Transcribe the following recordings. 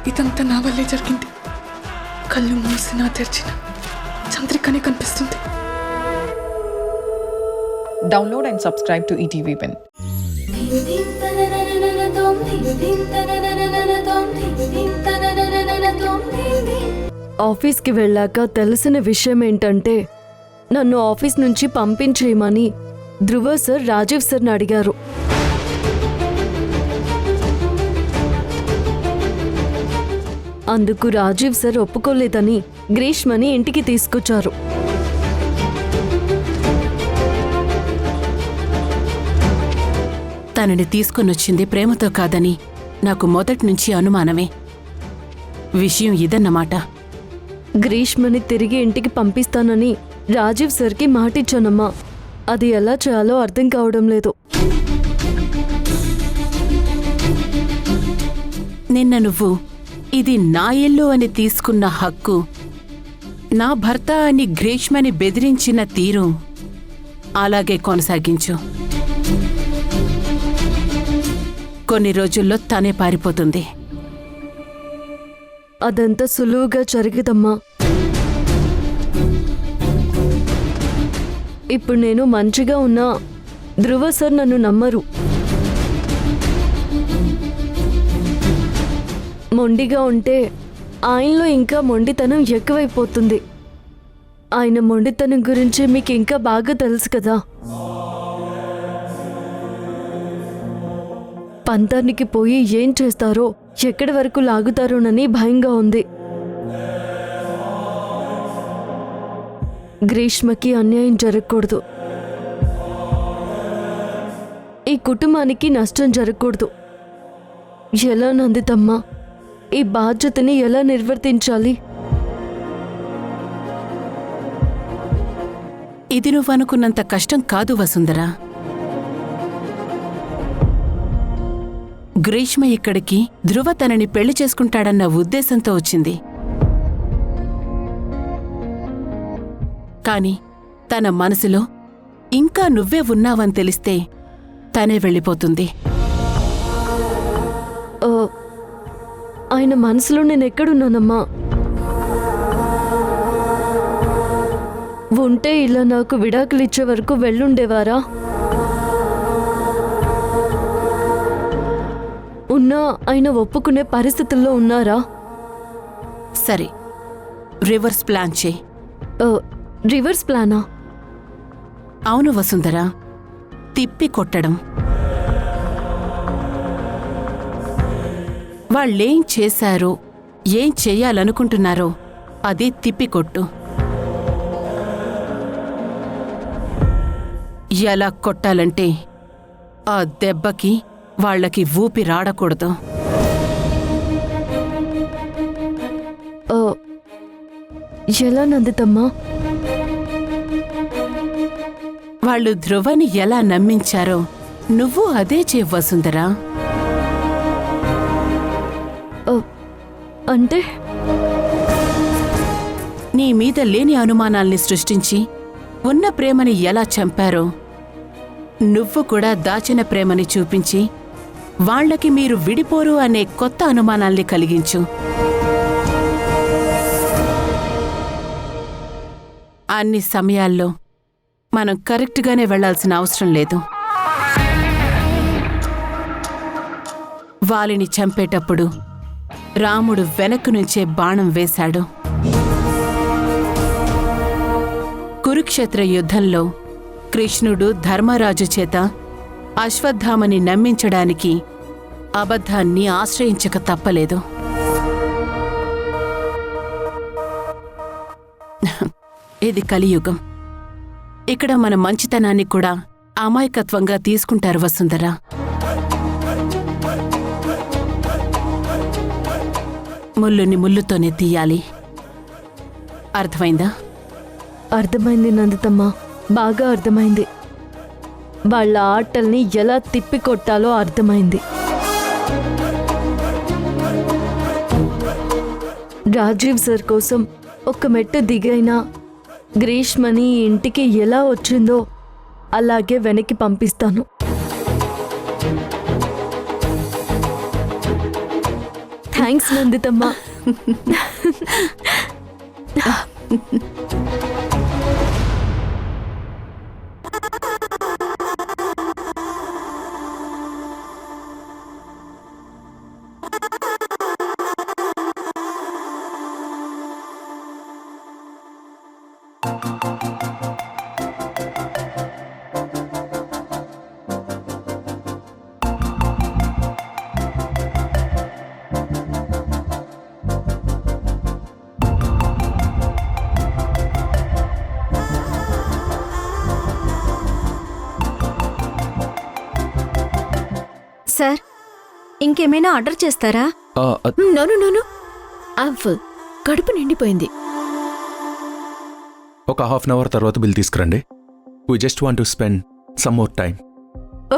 ఇదంతా నా వల్లే జరిగింది. కళ్ళు మూసినా తెరిచిన చంద్రికనే కనిపిస్తుంది. Download and subscribe to ETV Win. ఆఫీస్కి వెళ్ళాక తెలిసిన విషయం ఏంటంటే నన్ను ఆఫీస్ నుంచి పంపించేయమని ధ్రువ సార్ రాజీవ్ సార్ని అడిగారు. అందుకు రాజీవ్ సార్ ఒప్పుకోలేదని గ్రీష్మని ఇంటికి తీసుకొచ్చారు. తనని తీసుకొనొచ్చింది ప్రేమతో కాదని నాకు మొదటి నుంచి అనుమానమే. విషయం ఇదన్నమాట. గ్రీష్మని తిరిగి ఇంటికి పంపిస్తానని రాజీవ్ సార్కి మాటిచ్చానమ్మా. అది ఎలా చేయాలో అర్థం కావడం లేదు. నిన్న నువ్వు ఇది నా ఇల్లు అని తీసుకున్న హక్కు, నా భర్త అని గ్రీష్మని బెదిరించిన తీరు అలాగే కొనసాగించు. కొన్ని రోజుల్లో తనే పారిపోతుంది. అదంతా సులువుగా జరిగదమ్మా. ఇప్పుడు నేను మంచిగా ఉన్నా ధ్రువ సార్ నన్ను నమ్మరు. మొండిగా ఉంటే ఆయనలో ఇంకా మొండితనం ఎక్కువైపోతుంది. ఆయన మొండితనం గురించి మీకు ఇంకా బాగా తెలుసు కదా. పంతానికి పోయి ఏం చేస్తారో, ఎక్కడి వరకు లాగుతారోనని భయంగా ఉంది. గ్రీష్మకి అన్యాయం జరగకూడదు. ఈ కుటుంబానికి నష్టం జరగకూడదు. ఎలా నందితమ్మా ఈ బాధ్యతని ఎలా నిర్వర్తించాలి? ఇది నువ్వనుకున్నంత కష్టం కాదు వసుంధరా. గ్రీష్మ ఇక్కడికి ధ్రువ తనని పెళ్లి చేసుకుంటాడన్న ఉద్దేశంతో వచ్చింది. కాని తన మనసులో ఇంకా నువ్వే ఉన్నావని తెలిస్తే తనే వెళ్ళిపోతుంది. ఆయన మనసులో నేను ఎక్కడున్నానమ్మా? ఉంటే ఇలా నాకు విడాకులు ఇచ్చే వరకు వెళ్ళుండేవారా? ఉన్నా ఆయన ఒప్పుకునే పరిస్థితుల్లో ఉన్నారా? సరే, రివర్స్ ప్లాన్ చేయి. రివర్స్ ప్లానా? అవును వసుంధరా, తిప్పి కొట్టడం. వాళ్ళేం చేశారో, ఏం చెయ్యాలనుకుంటున్నారో అది తిప్పికొట్టు. ఎలా కొట్టాలంటే ఆ దెబ్బకి వాళ్లకి ఊపిరాడకూడదు. ఎలా నందితమ్మా? వాళ్ళు ధ్రువని ఎలా నమ్మించారో నువ్వు అదే చెయ్యి వసుంధరా. అంటే నీ మీద లేని అనుమానాల్ని సృష్టించి ఉన్న ప్రేమని ఎలా చంపారో నువ్వు కూడా దాచిన ప్రేమని చూపించి వాళ్లకి మీరు విడిపోరు అనే కొత్త అనుమానాల్ని కలిగించు. అన్ని సమయాల్లో మనం కరెక్ట్గానే వెళ్లాల్సిన అవసరం లేదు. వాలిని చంపేటప్పుడు రాముడు వెనక్కు నుంచే బాణం వేశాడు. కురుక్షేత్ర యుద్ధంలో కృష్ణుడు ధర్మరాజు చేత అశ్వత్థామని నమ్మించడానికి అబద్ధాన్ని ఆశ్రయించక తప్పలేదు. ఇది కలియుగం. ఇక్కడ మన మంచితనాన్ని కూడా అమాయకత్వంగా తీసుకుంటారు వసుంధరా. ముల్లుని ముల్లుతోనే తీయాలి. అర్థమైందా? అర్థమైంది నందితమ్మా, బాగా అర్థమైంది. వాళ్ళ ఆటల్ని ఎలా తిప్పికొట్టాలో అర్థమైంది. రాజీవ్ సార్ కోసం ఒక మెట్టు దిగైనా గ్రీష్మని ఇంటికి ఎలా వచ్చిందో అలాగే వెనక్కి పంపిస్తాను. థ్యాంక్స్ నందితమ్మ. సార్, ఇంకేమైనా ఆర్డర్ చేస్తారా? No no, I'm full. కడుపు నిండిపోయింది. ఒక హాఫ్ అన్ అవర్ తర్వాత బిల్ తీసుకురండి. We just want to spend some more time.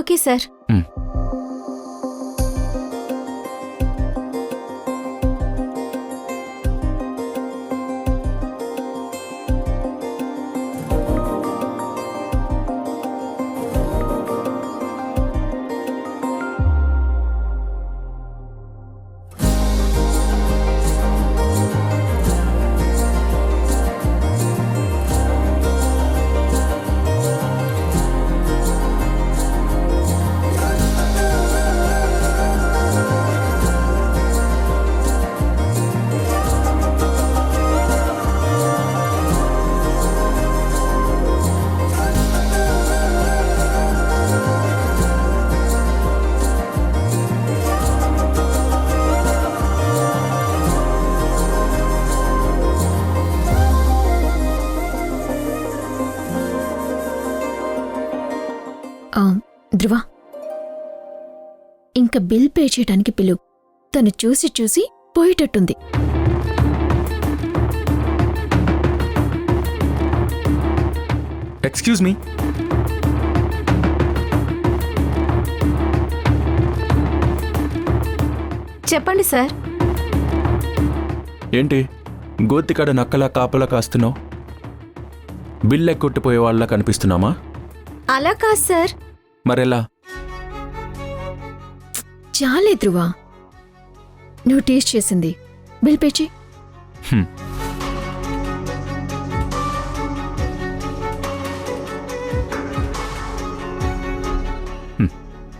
Okay sir. Dhruva, ఇంకా బిల్ పే చేయడానికి పిలువు. తను చూసి చూసి పోయేటట్టుంది. Excuse me. చెప్పండి సార్. ఏంటి గోతికాడ నక్కలా కాపలా కాస్తున్నావు? బిల్ ఎక్కొట్టిపోయే వాళ్ళ కనిపిస్తున్నామా? అలా కాదు సార్. మరెలా? చాలే ధ్రువ, నువ్వు టేస్ట్ చేసింది. బిల్ పే చేయి.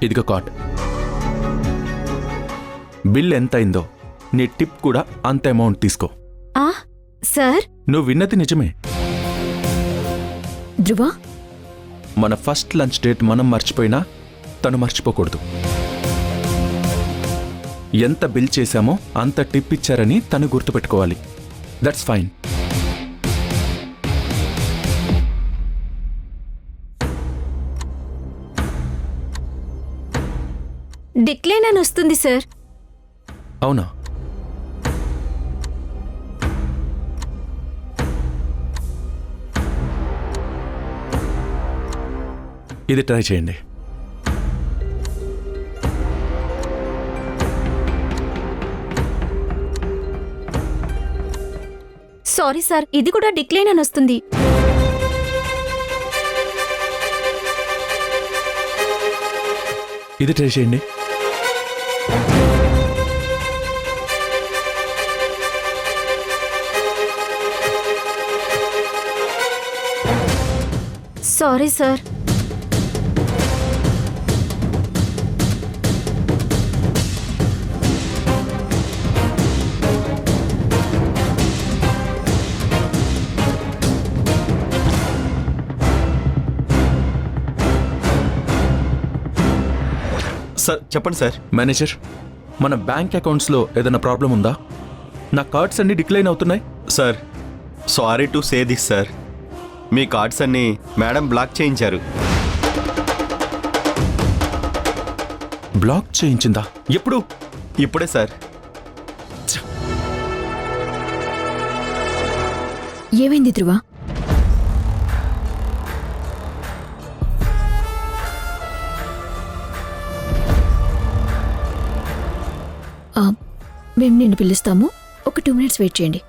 ఇదిగో కార్డ్. బిల్ ఎంత అయిందో నీ టిప్ కూడా అంత అమౌంట్ తీసుకో. సార్, నువ్వు విన్నది నిజమే. ధ్రువ, మన ఫస్ట్ లంచ్ డేట్ మనం మర్చిపోయినా తను మర్చిపోకూడదు. ఎంత బిల్ చేశామో అంత టిప్ ఇచ్చారని తను గుర్తుపెట్టుకోవాలి. That's fine. డిక్లైన్ అని వస్తుంది సార్. అవునా? ఇది ట్రై చేయండి. సారీ సార్, ఇది కూడా డిక్లైన్ అని వస్తుంది. ఇది ట్రై చేయండి. Sorry sir. సార్ చెప్పండి సార్. మేనేజర్, మన బ్యాంక్ అకౌంట్స్లో ఏదైనా ప్రాబ్లం ఉందా? నా కార్డ్స్ అన్నీ డిక్లైన్ అవుతున్నాయి. Sir, sorry to say this sir. Me cards అన్నీ మేడం బ్లాక్ చేయించారు. బ్లాక్ చేయించిందా? ఎప్పుడు? ఇప్పుడే సార్. ఏమైంది ధ్రువ? మేము నిన్ను పిలుస్తాము. ఒక 2 minutes వెయిట్ చేయండి.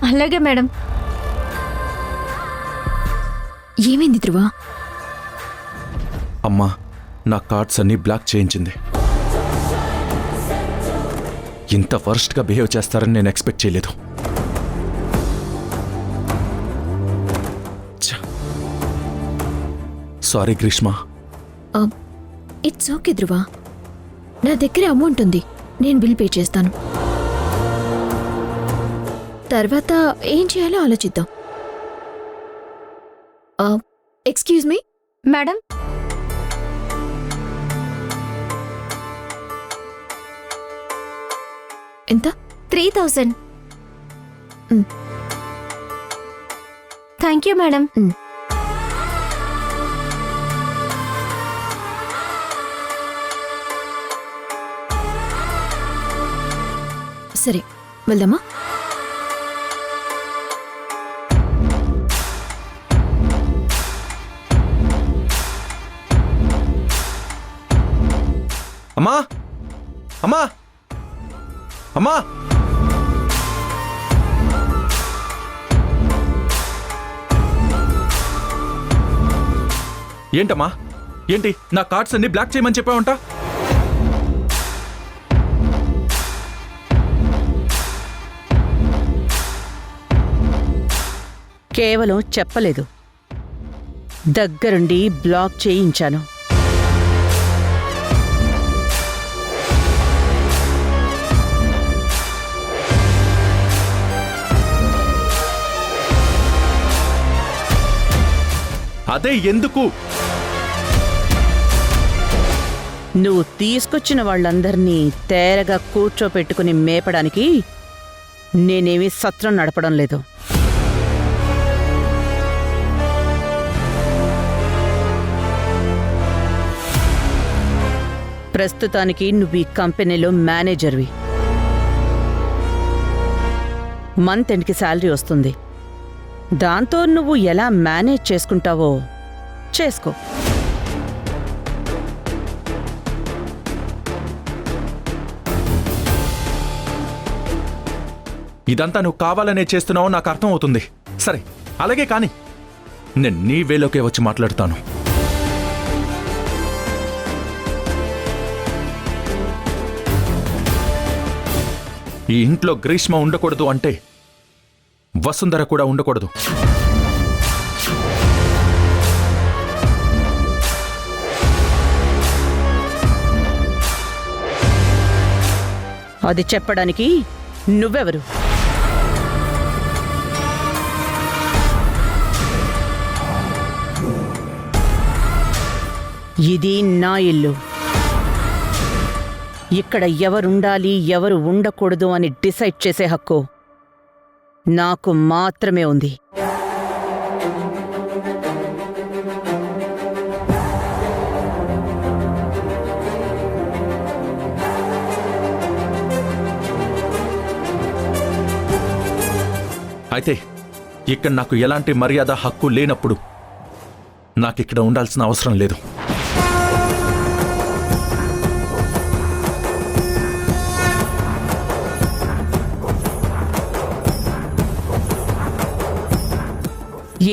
అలాగే మేడం. ఏమైంది ధ్రువ? అమ్మా, నా కార్డ్స్ అన్నీ బ్లాక్ చేయించింది. ఇంత వర్స్ట్గా బిహేవ్ చేస్తారని నేను ఎక్స్పెక్ట్ చేయలేదు. సారీ గ్రీష్మ. ఇట్స్ ఓకే ధ్రువ, నా దగ్గర అమౌంట్ ఉంది, నేను బిల్ పే చేస్తాను. తర్వాత ఏం చేయాలో ఆలోచిద్దాం. ఎక్స్క్యూజ్ మీ మేడం, ఎంత? 3000. Thank you madam. సరే వెళ్దామా? అమ్మా అమ్మా అమ్మా, ఏంటమ్మా? ఏంటి నా కార్డ్స్ అన్ని బ్లాక్ చేయమని చెప్పావంట? కేవలం చెప్పలేదు, దగ్గరుండి బ్లాక్ చేయించాను. అదే ఎందుకు? నువ్వు తీసుకొచ్చిన వాళ్ళందరినీ తేరగా కూర్చోపెట్టుకుని మేపడానికి నేనేమీ సత్రం నడపడం లేదు. ప్రస్తుతానికి నువ్వు ఈ కంపెనీలో మేనేజర్వి. మంత్ ఎండ్కి శాలరీ వస్తుంది. దాంతో నువ్వు ఎలా మేనేజ్ చేసుకుంటావో చేసుకో. ఇదంతా నువ్వు కావాలనే చేస్తున్నావో నాకు అర్థం అవుతుంది. సరే అలాగే కానీ నేను నీ వేలోకే వచ్చి మాట్లాడతాను. ఈ ఇంట్లో గ్రీష్మ ఉండకూడదు అంటే వసుంధర కూడా ఉండకూడదు. అది చెప్పడానికి నువ్వెవరు? ఇది నా ఇల్లు. ఇక్కడ ఎవరుండాలి ఎవరు ఉండకూడదు అని డిసైడ్ చేసే హక్కు నాకు మాత్రమే ఉంది. అయితే ఇక్కడ నాకు ఎలాంటి మర్యాద హక్కు లేనప్పుడు నాకిక్కడ ఉండాల్సిన అవసరం లేదు.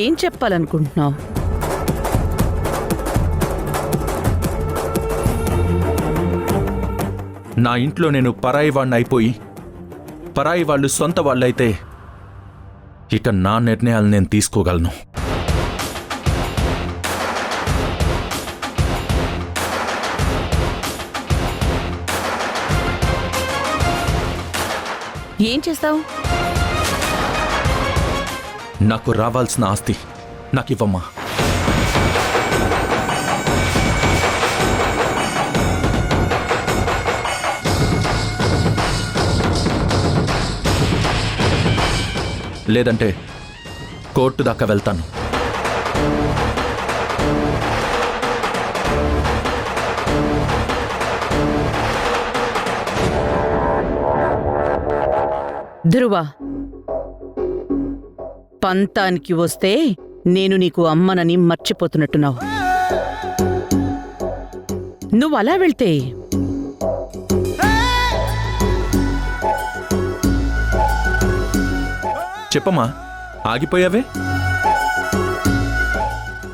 ఏం చెప్పాలనుకుంటున్నావు? నా ఇంట్లో నేను పరాయి వాడిని అయిపోయి పరాయి వాళ్ళు సొంత వాళ్ళైతే ఇక నా నిర్ణయాలు నేను తీసుకోగలను. ఏం చేస్తావు? నాకు రావాల్సిన ఆస్తి నాకివ్వమ్మా. లేదంటే కోర్టు దాకా వెళ్తాను. ధ్రువ, పంతానికి వస్తే నేను నీకు అమ్మనని మర్చిపోతున్నట్టున్నావు. నువ్వు అలా వెళ్తే చెప్పమ్మా, ఆగిపోయావే?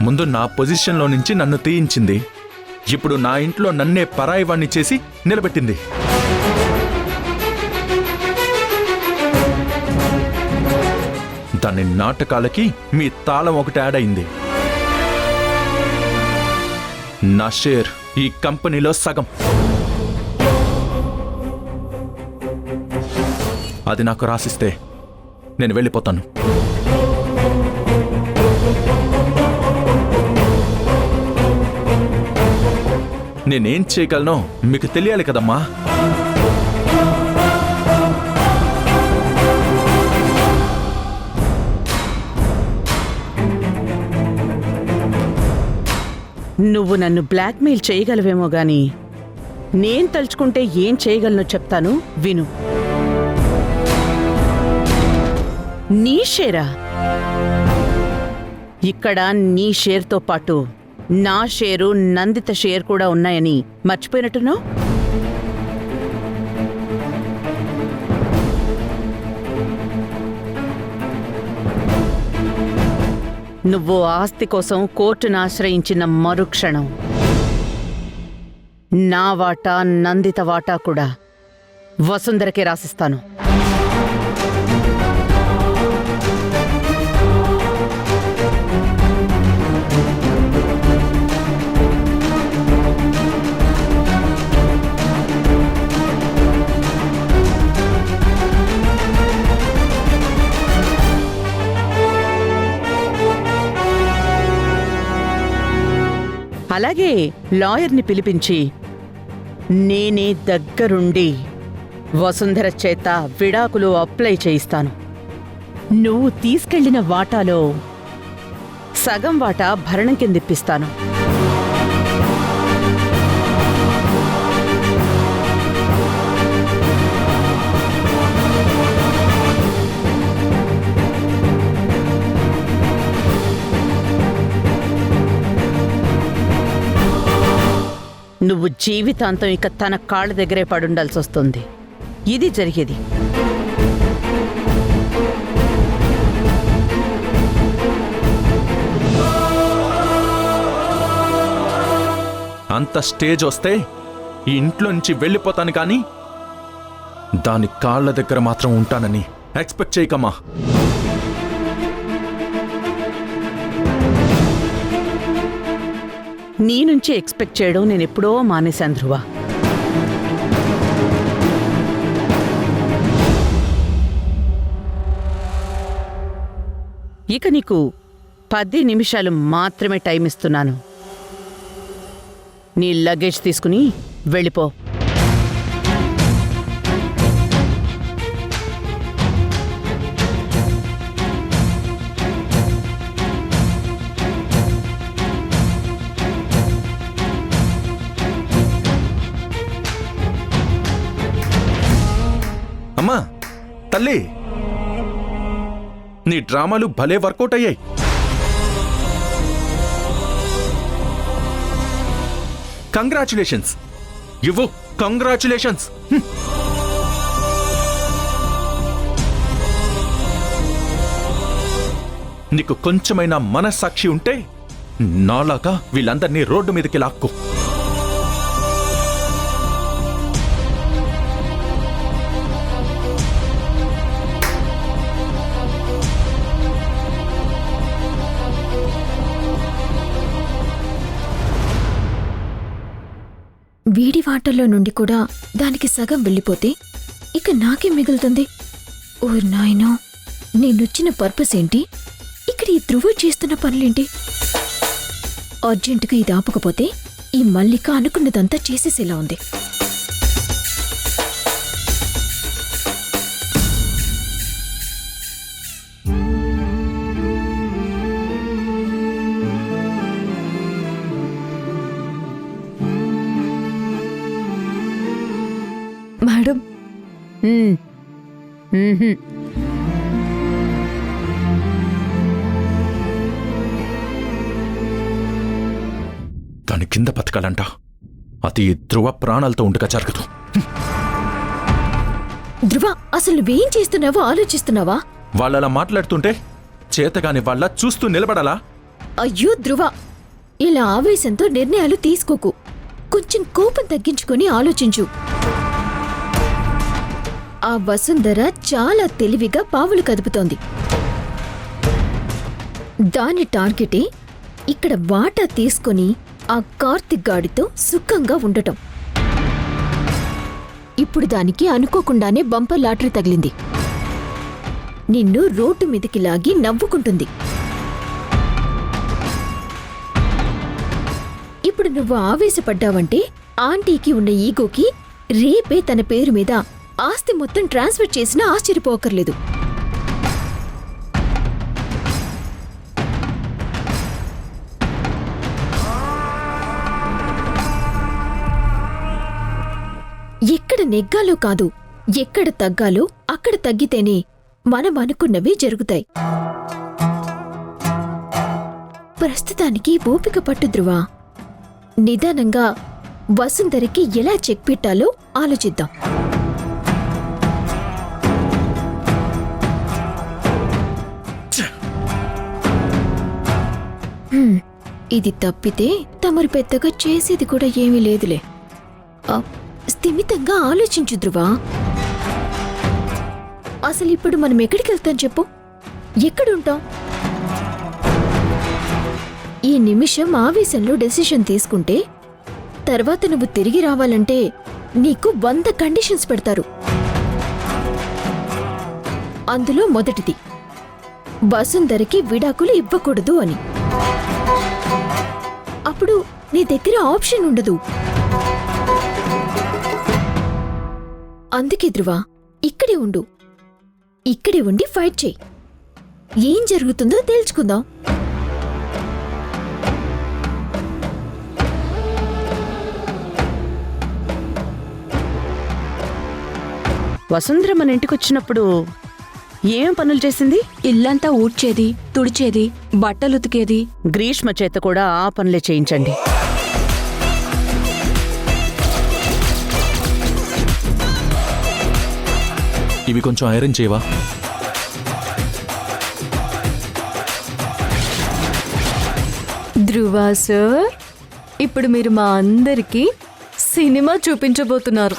ముందు నా పొజిషన్లో నుంచి నన్ను తీయించింది, ఇప్పుడు నా ఇంట్లో నన్నే పరాయి వాణ్ణి చేసి నిలబెట్టింది. దాని నాటకాలకి మీ తాళం ఒకటి యాడ్ అయింది. నా షేర్ ఈ కంపెనీలో సగం. అది నాకు రాసిస్తే నేను వెళ్ళిపోతాను. నేనేం చేయగలనో మీకు తెలియాలి కదమ్మా. నువ్వు నన్ను బ్లాక్మెయిల్ చేయగలవేమో గాని నేను తలుచుకుంటే ఏం చేయగలనో చెప్తాను విను. నీ షేరా? ఇక్కడ నీ షేర్తో పాటు నా షేరు, నందిత షేర్ కూడా ఉన్నాయని మర్చిపోయినట్టున్నావు. నువ్వు ఆస్తి కోసం కోర్టును ఆశ్రయించిన మరుక్షణం నా వాటా, నందిత వాటా కూడా వసుంధరకే రాసిస్తాను. అలాగే లాయర్ని పిలిపించి నేనే దగ్గరుండి వసుంధర చేత విడాకులు అప్లై చేయిస్తాను. నువ్వు తీసుకెళ్లిన వాటాలో సగం వాటా భరణం కిందిప్పిస్తాను. నువ్వు జీవితాంతం ఇక తన కాళ్ళ దగ్గరే పడుండాల్సి వస్తుంది. ఇది జరిగేది. అంత స్టేజ్ వస్తే ఈ ఇంట్లో నుంచి వెళ్ళిపోతాను, కానీ దాని కాళ్ళ దగ్గర మాత్రం ఉంటానని ఎక్స్పెక్ట్ చేయకమ్మా. నీ నుంచి ఎక్స్పెక్ట్ చేయడం నేనెప్పుడో మానేశాను ధ్రువ. ఇక నీకు 10 నిమిషాలు మాత్రమే టైం ఇస్తున్నాను. నీ లగేజ్ తీసుకుని వెళ్ళిపో. అమ్మా, తల్లి, నీ డ్రామాలు భలే వర్కౌట్ అయ్యాయి. కంగ్రాచులేషన్స్. ఇవ్వు, కంగ్రాచులేషన్స్. నీకు కొంచెమైనా మనస్సాక్షి ఉంటే నాలాగా వీళ్ళందరినీ రోడ్డు మీదకి లాక్కో. వీడి వాటల్లో నుండి కూడా దానికి సగం వెళ్ళిపోతే ఇక నాకేం మిగులుతుంది? ఓ నాయనో, నేనొచ్చిన పర్పస్ ఏంటి? ఇక్కడ ఈ ధ్రువ చేస్తున్న పనులేంటి? అర్జెంటుగా ఇది ఆపకపోతే ఈ మల్లిక అనుకున్నదంతా చేసేసేలా ఉంది. మేడం, దాని కింద బతకాలంట. అది ధ్రువ ప్రాణాలతో ఉండగా జరగదు. ధ్రువ, అసలు నువ్వేం చేస్తున్నావో ఆలోచిస్తున్నావా? వాళ్ళలా మాట్లాడుతుంటే చేతగాని వాళ్ళ చూస్తూ నిలబడాలా? అయ్యో ధ్రువ, ఇలా ఆవేశంతో నిర్ణయాలు తీసుకోకు. కొంచెం కోపం తగ్గించుకొని ఆలోచించు. ఆ వసుంధర చాలా తెలివిగా పావులు కదుపుతోంది. దాని టార్గెటే ఇక్కడ వాటా తీసుకొని ఆ కార్తిక్ గాడితో సుఖంగా ఉండటం. ఇప్పుడు దానికి అనుకోకుండానే బంపర్ లాటరీ తగిలింది. నిన్ను రోడ్డు మీదకి లాగి నవ్వుకుంటుంది. ఇప్పుడు నువ్వు ఆవేశపడ్డావంటే ఆంటీకి ఉన్న ఈగోకి రేపే తన పేరు మీద ఆస్తి మొత్తం ట్రాన్స్ఫర్ చేసినా ఆశ్చర్యపోకర్లేదు. ఎక్కడ నెగ్గాలో కాదు, ఎక్కడ తగ్గాలో అక్కడ తగ్గితేనే మనం అనుకున్నవి జరుగుతాయి. ప్రస్తుతానికి ఓపిక పట్టు ధ్రువ. నిదానంగా వసుంధరకి ఎలా చెక్ పెట్టాలో ఆలోచిద్దాం. ఇది తప్పితే తమరు పెద్దగా చేసేది కూడా ఏమీ లేదులే. స్థిమితంగా ఆలోచించు ధ్రువ. అసలు ఇప్పుడు మనం ఎక్కడికి వెళ్తాం చెప్పు? ఎక్కడుంటాం? ఈ నిమిషం ఆవేశంలో డెసిషన్ తీసుకుంటే తర్వాత నువ్వు తిరిగి రావాలంటే నీకు 100 కండిషన్స్ పెడతారు. అందులో మొదటిది వసుంధరకి విడాకులు ఇవ్వకూడదు అని. అప్పుడు నీ దగ్గర ఆప్షన్ ఉండదు. అందుకే ధ్రువ, ఇక్కడే ఉండు. ఇక్కడే ఉండి ఫైట్ చెయ్యి. ఏం జరుగుతుందో తేల్చుకుందాం. వసుంధర మన ఇంటికొచ్చినప్పుడు ఏం పనులు చేసింది? ఇల్లంతా ఊడ్చేది, తుడిచేది, బట్టలు ఉతికేది. గ్రీష్మ చేత కూడా ఆ పనులే చేయించండి. ఇవి కొంచెం ఐరన్ చేయవా? ధ్రువ సార్, ఇప్పుడు మీరు మా అందరికీ సినిమా చూపించబోతున్నారు.